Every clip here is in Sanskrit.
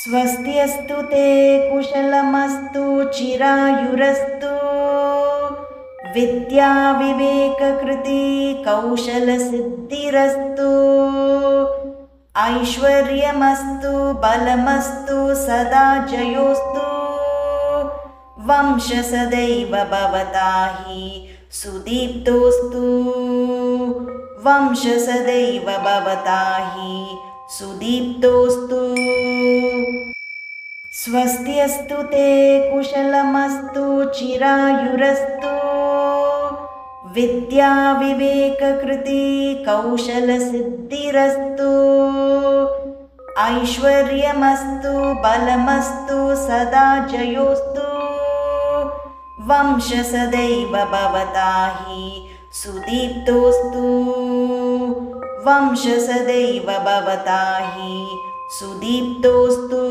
स्वस्त्यस्तु ते कुशलमस्तु चिरायुरस्तु विद्या विवेककृति कौशलसिद्धिरस्तु ऐश्वर्यमस्तु बलमस्तु सदा जयोस्तु वंश सदैव भवता हि सुदीप्तोस्तु वंश सदैव भवता हि सुदीप्तोस्तु स्वस्त्यस्तु ते कुशलमस्तु चिरायुरस्तु विद्या विवेककृति कौशलसिद्धिरस्तु ऐश्वर्यमस्तु बलमस्तु सदा जयोस्तु वंश सदैव भवता हि सुदीप्तोस्तु वंश सदैव भवता हि सुदीप्तोस्तु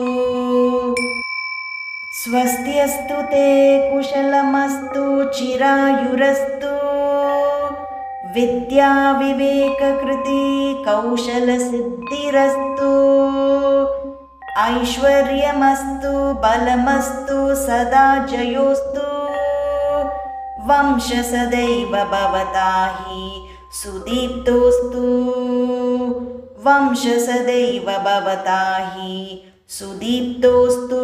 स्वस्त्यस्तु ते कुशलमस्तु चिरायुरस्तु विद्या विवेककृति कौशलसिद्धिरस्तु ऐश्वर्यमस्तु बलमस्तु सदा जयोस्तु वंश सदैव भवता हि सुदीप्तोस्तु वंश सदैव भवता हि सुदीप्तोस्तु।